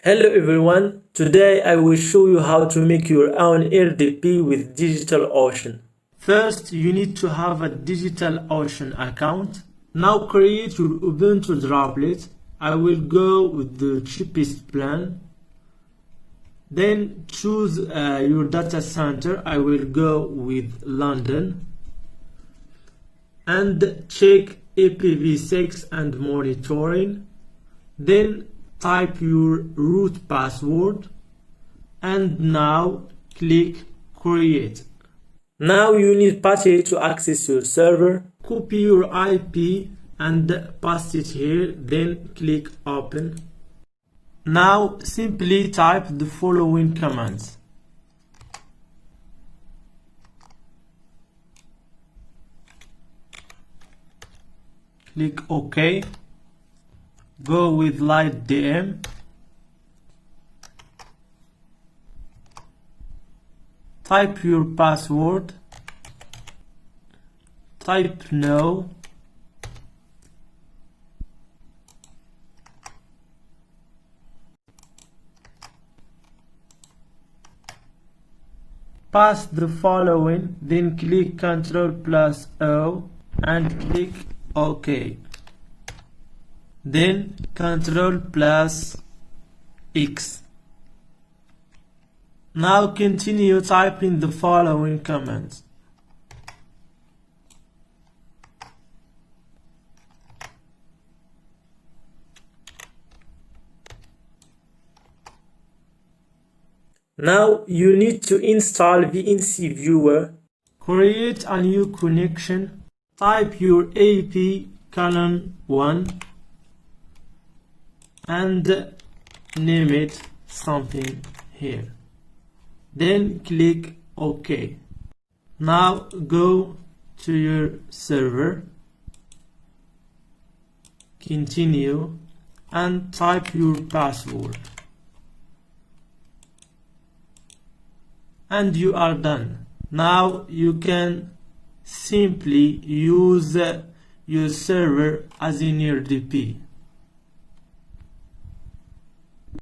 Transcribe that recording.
Hello everyone, today I will show you how to make your own RDP with DigitalOcean. First, you need to have a DigitalOcean account. Now create your Ubuntu droplet. I will go with the cheapest plan. Then choose your data center. I will go with London. And check IPv6 and monitoring. Then type your root password and now click create. Now you need Apache to access your server. Copy your IP and paste it here, then click open. Now simply type the following commands. Click OK. Go with light DM. Type your password. Type no. Pass the following, then click CTRL+O and click OK. Then CTRL+X. Now continue typing the following commands. Now you need to install VNC Viewer. Create a new connection. Type your AP:1 and name it something here. Then click OK. Now go to your server. Continue and type your password. And you are done. Now you can simply use your server as in your RDP.